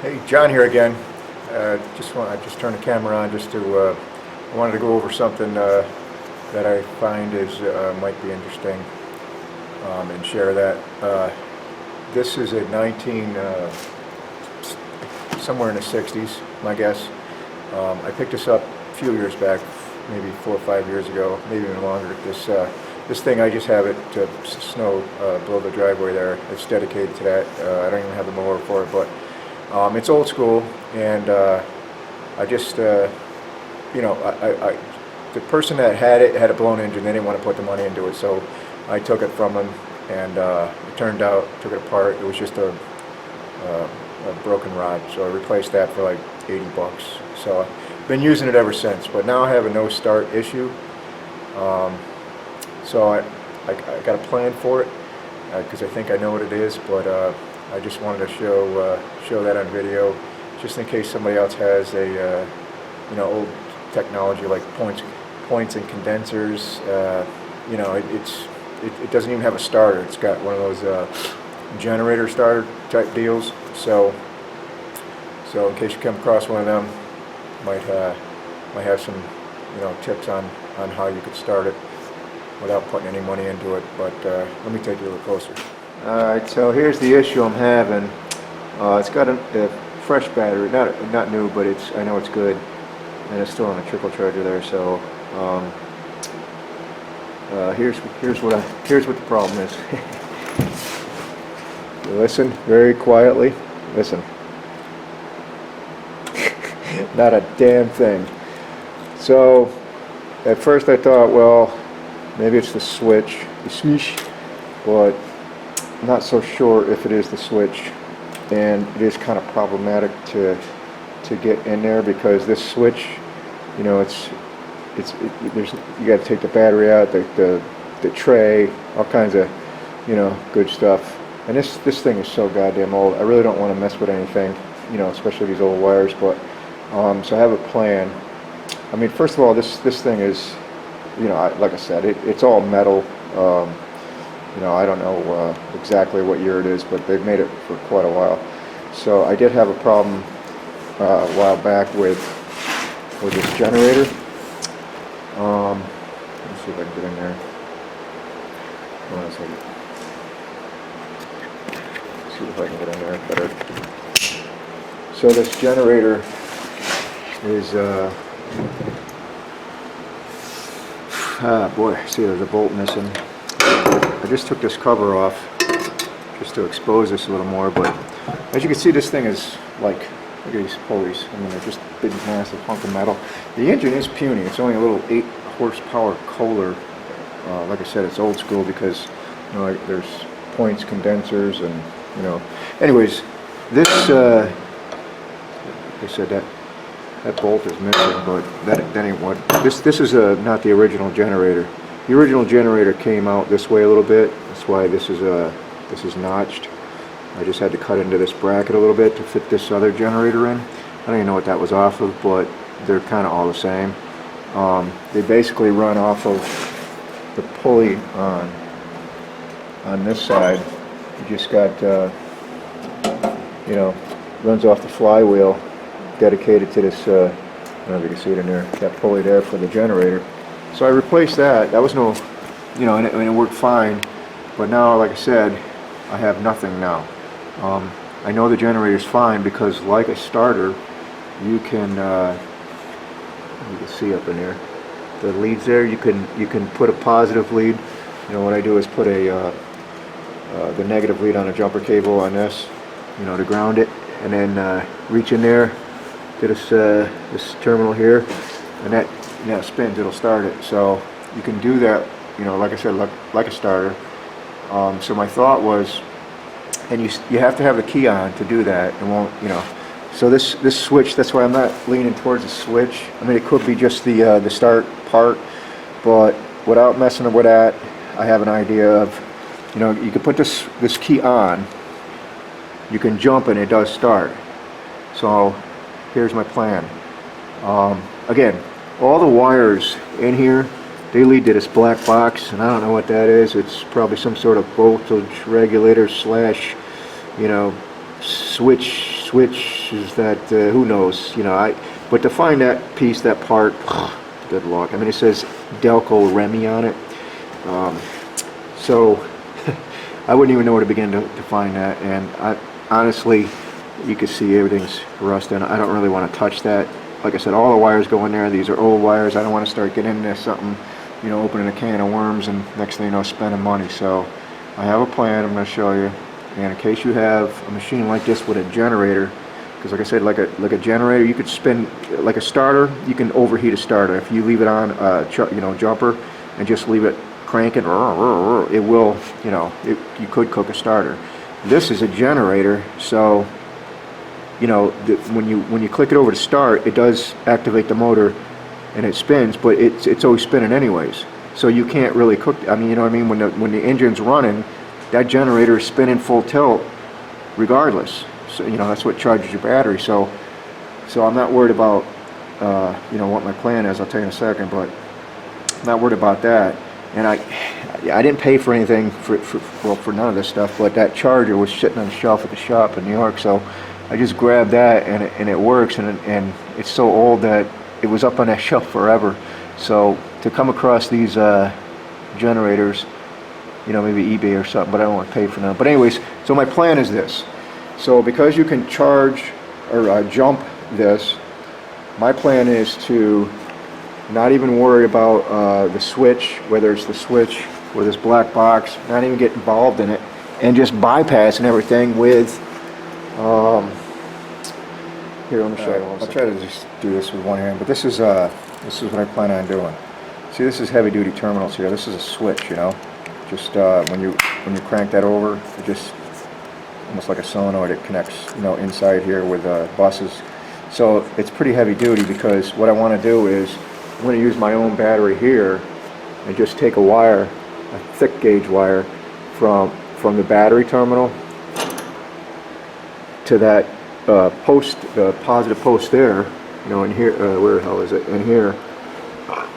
Hey, John here again. I just turned the camera on just to I wanted to go over something that I find is might be interesting and share that. This is a somewhere in the 60s, my guess. I picked this up a few years back, maybe 4 or 5 years ago, maybe even longer. This thing, I just have it to snow below the driveway there. It's dedicated to that. I don't even have the mower for it, but it's old school, and I just, you know, the person that had it had a blown engine. They didn't want to put the money into it, so I took it from them, and it turned out, took it apart, it was just a broken rod, so I replaced that for like 80 bucks. So I've been using it ever since, but now I have a no start issue. So I got a plan for it, because I think I know what it is, but I just wanted to show that on video, just in case somebody else has a you know, old technology like points and condensers. You know, it doesn't even have a starter. It's got one of those generator starter type deals. So in case you come across one of them, might have some, you know, tips on how you could start it without putting any money into it. But let me take you a little closer. Alright, so here's the issue I'm having. It's got a fresh battery, not new, but I know it's good, and it's still on a trickle charger there. So here's what the problem is. Listen very quietly. Listen. Not a damn thing. So at first I thought, well, maybe it's the switch, but I'm not so sure if it is the switch, and it is kind of problematic to get in there, because this switch, you know, you got to take the battery out, the tray, all kinds of, you know, good stuff. And this thing is so goddamn old. I really don't want to mess with anything, you know, especially these old wires. But so I have a plan. I mean, first of all, this thing is, you know, like I said, it's all metal. You know, I don't know exactly what year it is, but they've made it for quite a while. So I did have a problem a while back with this generator. Let me see if I can get in there. Hold on a second. See if I can get in there better. So this generator is boy, see, there's a bolt missing. I just took this cover off just to expose this a little more, but as you can see, this thing is like, look at these pulleys. I mean, they're just big, massive hunk of metal. The engine is puny. It's only a little 8 horsepower Kohler. Like I said, it's old school because, you know, like, there's points, condensers, and, you know. Anyways, this, like I said, that bolt is missing, but that ain't what. This is not the original generator. The original generator came out this way a little bit. That's why this is notched. I just had to cut into this bracket a little bit to fit this other generator in. I don't even know what that was off of, but they're kind of all the same. They basically run off of the pulley on this side. You just got, you know, runs off the flywheel dedicated to this, I don't know if you can see it in there, that pulley there for the generator. So I replaced that. That was no, you know, and it worked fine. But now, like I said, I have nothing now. I know the generator's fine because, like a starter, you can see up in there, the leads there. You can put a positive lead. You know, what I do is put the negative lead on a jumper cable on this, you know, to ground it, and then reach in there to this terminal here, and that, you know, spins, it'll start it. So you can do that, you know, like I said, like a starter. So my thought was, and you have to have the key on to do that. It won't, you know. So this switch, that's why I'm not leaning towards the switch. I mean, it could be just the start part, but without messing with that, I have an idea of, you know, you can put this key on, you can jump and it does start. So here's my plan. Again, all the wires in here, they lead to this black box, and I don't know what that is. It's probably some sort of voltage regulator slash, you know, switch switch, is that, who knows, you know, but to find that piece, that part, good luck. I mean, it says Delco Remy on it, so I wouldn't even know where to begin to find that, and honestly, you can see everything's rusted. I don't really want to touch that. Like I said, all the wires go in there. These are old wires. I don't want to start getting into something, you know, opening a can of worms and next thing you know, spending money. So I have a plan I'm going to show you. And in case you have a machine like this with a generator, because like I said, like a generator, you could spin like a starter. You can overheat a starter if you leave it on, you know, jumper, and just leave it cranking. It will, you know, you could cook a starter. This is a generator, so you know, when you click it over to start, it does activate the motor and it spins, but it's always spinning anyways. So you can't really cook. I mean, you know what I mean? When the engine's running, that generator is spinning full tilt regardless. So you know, that's what charges your battery. So I'm not worried about you know, what my plan is. I'll tell you in a second, but I'm not worried about that. And I didn't pay for anything for none of this stuff, but that charger was sitting on the shelf at the shop in New York, so I just grabbed that, and it works, and it's so old that it was up on that shelf forever. So to come across these generators, you know, maybe eBay or something, but I don't want to pay for them. But anyways, so my plan is this. So because you can charge or jump this, my plan is to not even worry about the switch, whether it's the switch or this black box, not even get involved in it, and just bypassing everything with here, let me show you. I'll try to just do this with one hand, but this is what I plan on doing. See, this is heavy duty terminals here. This is a switch, you know. Just when you crank that over, it just almost like a solenoid. It connects, you know, inside here with buses. So it's pretty heavy duty, because what I want to do is I'm going to use my own battery here and just take a wire, a thick gauge wire, from the battery terminal to that post, the positive post there, you know, in here, where the hell is it? In here.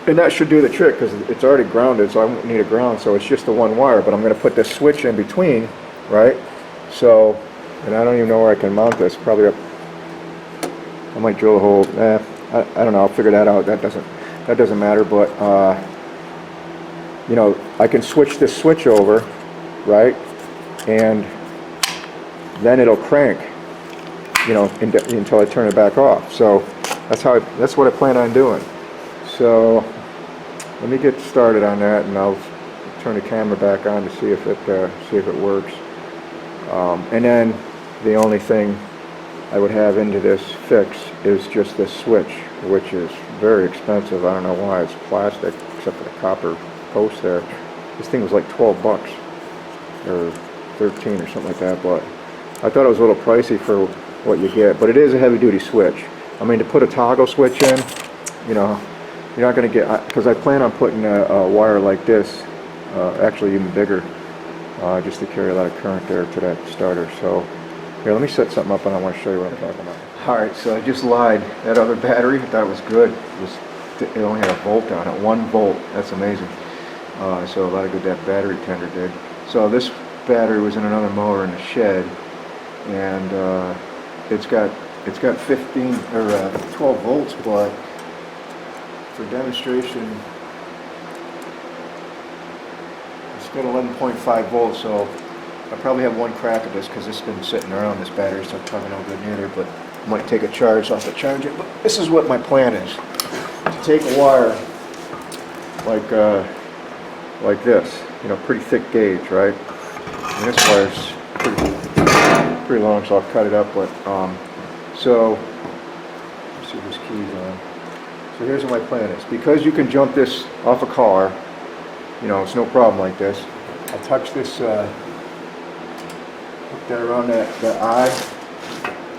And that should do the trick, because it's already grounded, so I won't need a ground, so it's just the one wire, but I'm going to put this switch in between, right? So, and I don't even know where I can mount this, probably up, I might drill a hole, I don't know, I'll figure that out. That doesn't matter, but you know, I can switch this switch over, right, and then it'll crank, you know, until I turn it back off. So that's what I plan on doing. So let me get started on that, and I'll turn the camera back on to see if it works. And then the only thing I would have into this fix is just this switch, which is very expensive. I don't know why. It's plastic, except for the copper post there. This thing was like 12 bucks or 13 or something like that, but I thought it was a little pricey for what you get. But it is a heavy duty switch. I mean, to put a toggle switch in, you know, you're not going to get, because I plan on putting a wire like this, actually even bigger, just to carry a lot of current there to that starter. So here, let me set something up, and I want to show you what I'm talking about. Alright, so I just lied. That other battery, I thought it was good. It only had a volt on it, 1 volt. That's amazing. So a lot of good that battery tender did. So this battery was in another mower in the shed, and it's got 15 or 12 volts, but for demonstration, it's got 11.5 volts. So I probably have one crack at this, because this has been sitting around, this battery, so it's probably no good neither, but I might take a charge off the charger. But this is what my plan is, to take a wire like this, you know, pretty thick gauge, right? And this wire's pretty long, so I'll cut it up, but so let's see if this key's on. So here's what my plan is. Because you can jump this off a car, you know, it's no problem like this. I'll touch this, hook that around that eye,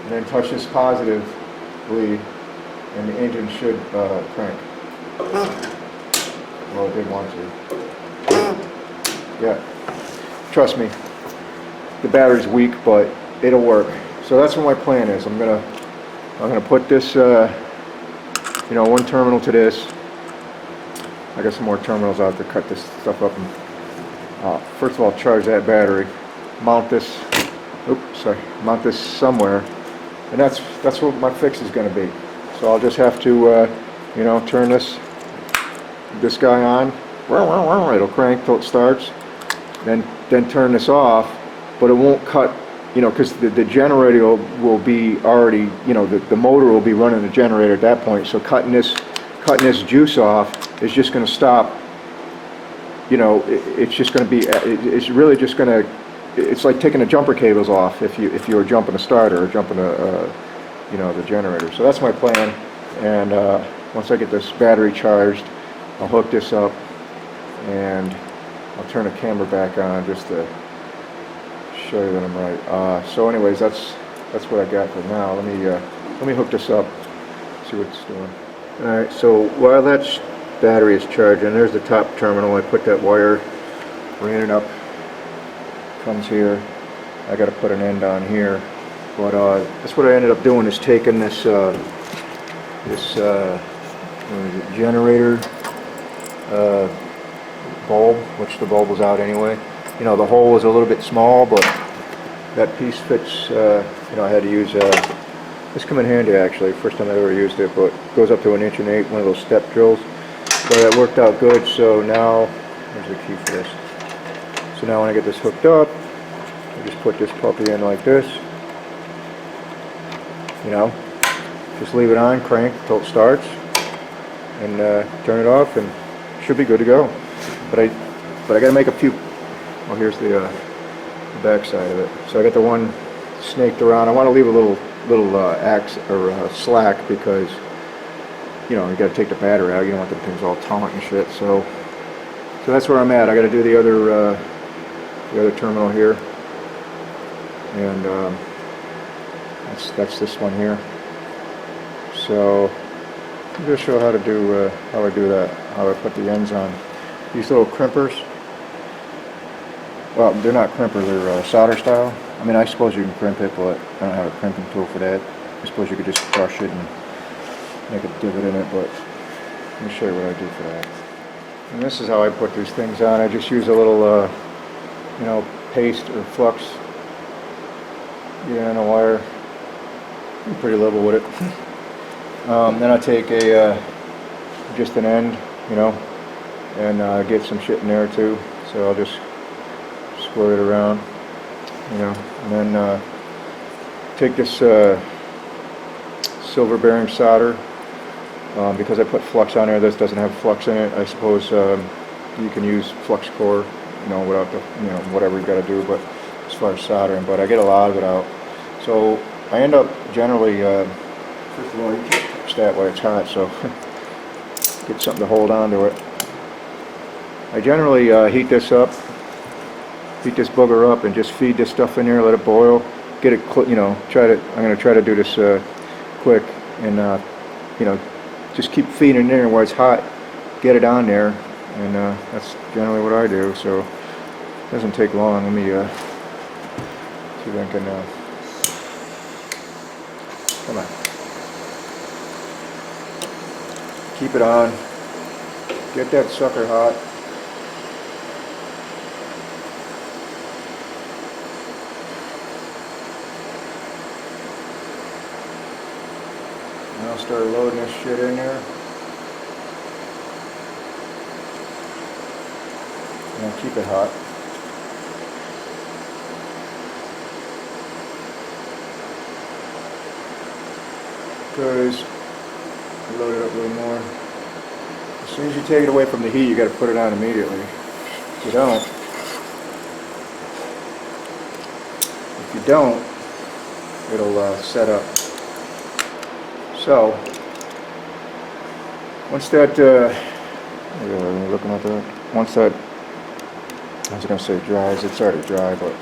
and then touch this positively, and the engine should crank. Well, it didn't want to. Yeah, trust me, the battery's weak, but it'll work. So that's what my plan is. I'm gonna put this, you know, one terminal to this. I got some more terminals out to cut this stuff up, and first of all, charge that battery. Mount this. Oops, sorry. Mount this somewhere, And that's what my fix is going to be. So I'll just have to, you know, turn this guy on. It'll crank till it starts. Then turn this off, but it won't cut, you know, because the generator will be already, you know, the motor will be running the generator at that point. So cutting this juice off is just going to stop. You know, it's just going to be, it's really just going to, it's like taking the jumper cables off if you were jumping a starter or jumping you know, the generator. So that's my plan. And once I get this battery charged, I'll hook this up and I'll turn the camera back on just to show you that I'm right. So anyways, that's what I got for now. Let me hook this up, see what it's doing. All right. So while that battery is charging, there's the top terminal. I put that wire, ran it up, comes here. I got to put an end on here. But that's what I ended up doing, is taking this generator bulb, which the bulb was out anyway. You know, the hole was a little bit small, but that piece fits. You know, I had to use this come in handy actually. First time I ever used it, but it goes up to 1 1/8 inch, one of those step drills. But it worked out good. So now, there's the key for this. So now when I get this hooked up, I just put this puppy in like this. You know, just leave it on, crank until it starts, and turn it off, and it should be good to go. But I got to make a few. Well, here's the back side of it. So I got the one snaked around. I want to leave a little axe or slack, because you know, you got to take the battery out. You don't want the things all taut and shit. So that's where I'm at. I got to do the other terminal here, and that's this one here. So I'm going to show how to do how I do that, how I put the ends on. These little crimpers. Well, they're not crimpers, they're solder style. I mean, I suppose you can crimp it, but I don't have a crimping tool for that. I suppose you could just crush it and make a divot in it, but let me show you what I do for that. And this is how I put these things on. I just use a little, you know, paste or flux. Yeah, and a wire. I'm pretty level with it. Then I take just an end, you know, and get some shit in there too. So I'll just squirt it around, you know, and then take this silver bearing solder, because I put flux on there. This doesn't have flux in it. I suppose you can use flux core, you know, without the, you know, whatever you got to do, but as far as soldering, but I get a lot of it out. So I end up generally, first of all, you can't touch that while it's hot, so get something to hold on to it. I generally heat this booger up and just feed this stuff in there, let it boil, get it, you know, I'm going to try to do this quick, and you know, just keep feeding it in there while it's hot, get it on there, and that's generally what I do. So it doesn't take long. Let me see if I can come on, keep it on, get that sucker hot. And I'll start loading this shit in there. And I'll keep it hot. Because load it up a little more. As soon as you take it away from the heat, you got to put it on immediately. If you don't, it'll set up. So once that, looking at that, once that, I was going to say dries, it's already dry, but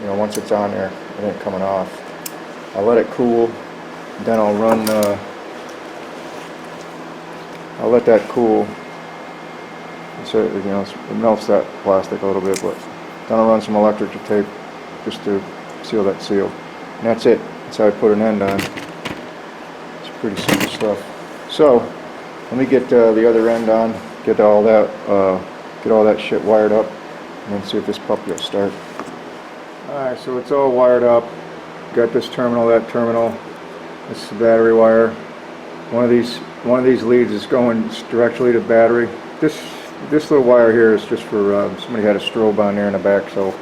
you know, once it's on there, it ain't coming off. I'll let it cool. Then I'll run, I'll let that cool, so you know, it melts that plastic a little bit, but then I'll run some electrical tape just to seal that seal. And that's it. That's how I put an end on. It's pretty simple stuff. So let me get the other end on, get all that shit wired up, and then see if this puppy will start. Alright, so it's all wired up. got this terminal, that terminal. This is the battery wire. One of these leads is going directly to battery. This little wire here is just for somebody had a strobe on there in the back, so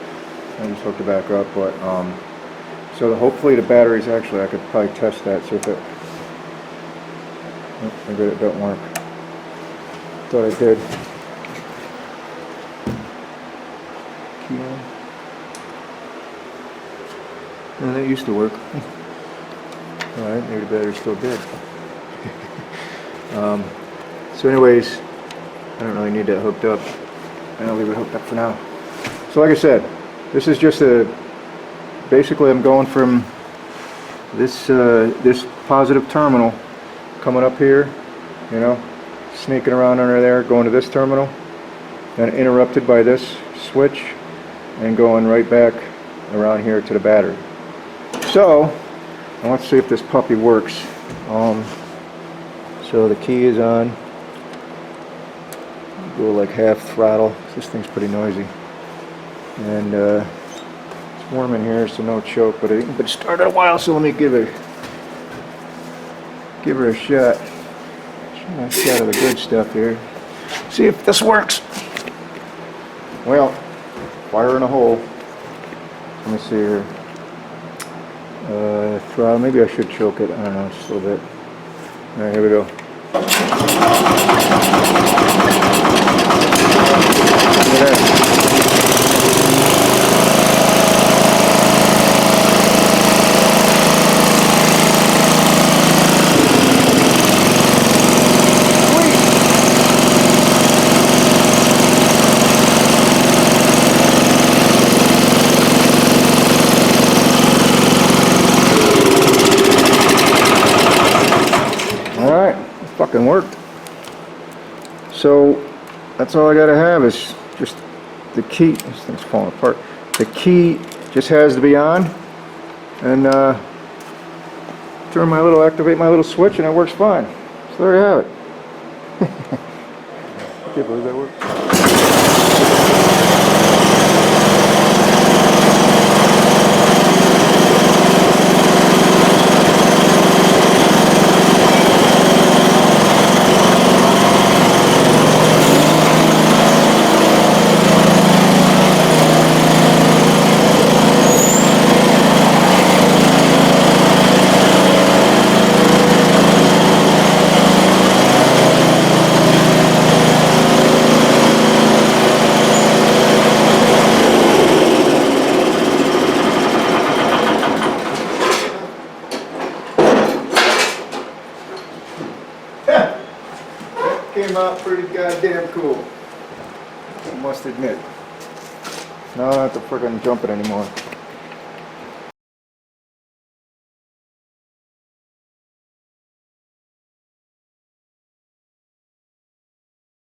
I just hooked it back up. But so hopefully the batteries, actually I could probably test that, see if it, maybe it don't work. Thought I did. Key on. No, that used to work. Alright, maybe the battery's still dead. So anyways, I don't really need that hooked up. I'll leave it hooked up for now. So like I said, this is just basically I'm going from this positive terminal coming up here, you know, sneaking around under there, going to this terminal, then interrupted by this switch, and going right back around here to the battery. So let's see if this puppy works. So the key is on. Go like half throttle. This thing's pretty noisy, and it's warm in here, so no choke. But it started a while, so let me give her a shot. A shot of the good stuff here. See if this works. Well, fire in a hole. Let me see here. Throttle. Maybe I should choke it. I don't know, just a little bit. All right, here we go. Look at that. Fucking worked. So that's all I gotta have is just the key. This thing's falling apart. The key just has to be on, and activate my little switch, and it works fine. So there you have it. I can't believe that worked. Came out pretty goddamn cool, I must admit. Now I don't have to frickin' jump it anymore.